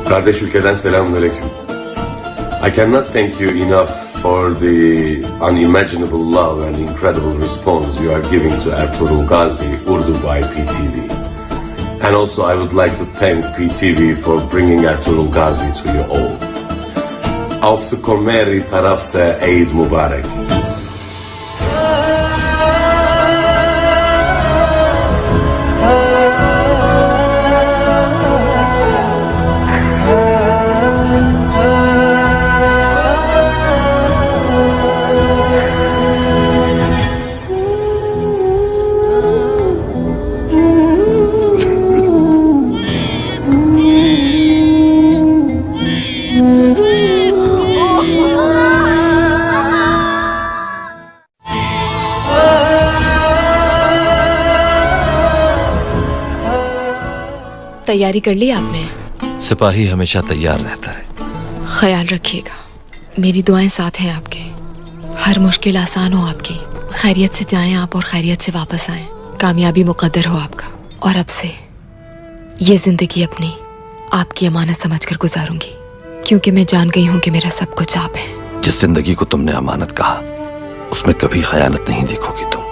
Kardeş ülkeden selamünaleyküm. I cannot thank you enough for the unimaginable love and incredible response you are giving to Ertuğrul Gazi Urdu by PTV. And also I would like to thank PTV for bringing Ertuğrul Gazi to you all. आपसे मेरी तरफ से ईद मुबारक. तैयारी कर ली आपने? सिपाही हमेशा तैयार रहता है। ख्याल रखिएगा, मेरी दुआएं साथ हैं आपके। हर मुश्किल आसान हो आपकी। खैरियत से जाएं आप और खैरियत से वापस आएं। कामयाबी मुकद्दर हो आपका। और अब से ये जिंदगी अपनी आपकी अमानत समझकर गुजारूंगी, क्योंकि मैं जान गई हूँ कि मेरा सब कुछ आप है। जिस जिंदगी को तुमने अमानत कहा, उसमें कभी खयानत नहीं देखोगी तुम।